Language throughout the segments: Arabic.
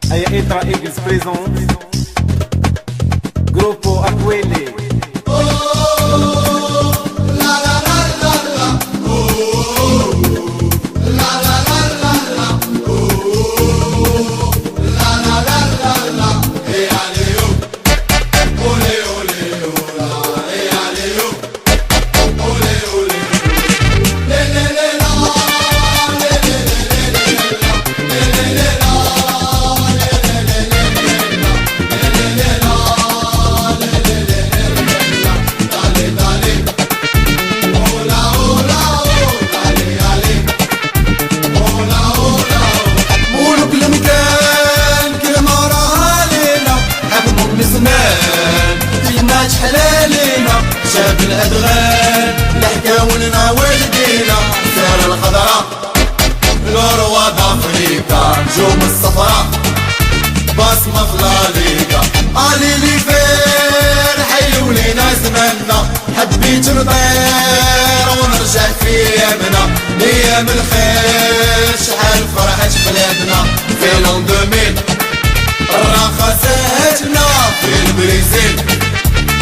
Etra Eagles présente Grupo Aquele. شاب الأدغال لحكاولنا والدينا سارة الخضراء الأروى d'Africa نجوم الصفراء بصمة في لاليكا لي فين حيوا لينا زماننا حبيت نطير ونرجع في أيامنا أيام الخير شحال فرحت بلادنا في لون 2000 الراخة ساهتنا في البريزيل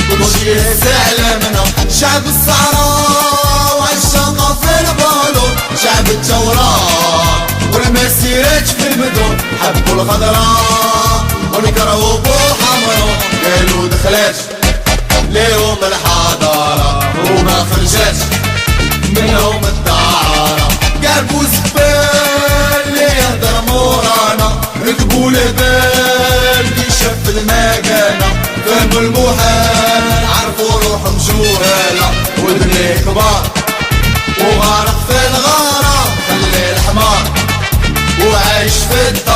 كلشي يهز علامنا شعب الصحراء وعالشاقة في البالون شعب التوراة والمسيرات في المدن حبوا الخضراء ونكرهوا بوحمرا قالوا دخلات ليهم الحضارة وما خرجات منهم الدارة قربوا زبال اللي يهدر مورانا ركبوا الهبال كي شاف المكانة فهموا المحال عرفوا روحهم جوهالة ودني كبار وغارق في الغارة خلي الحمار وعايش في الدار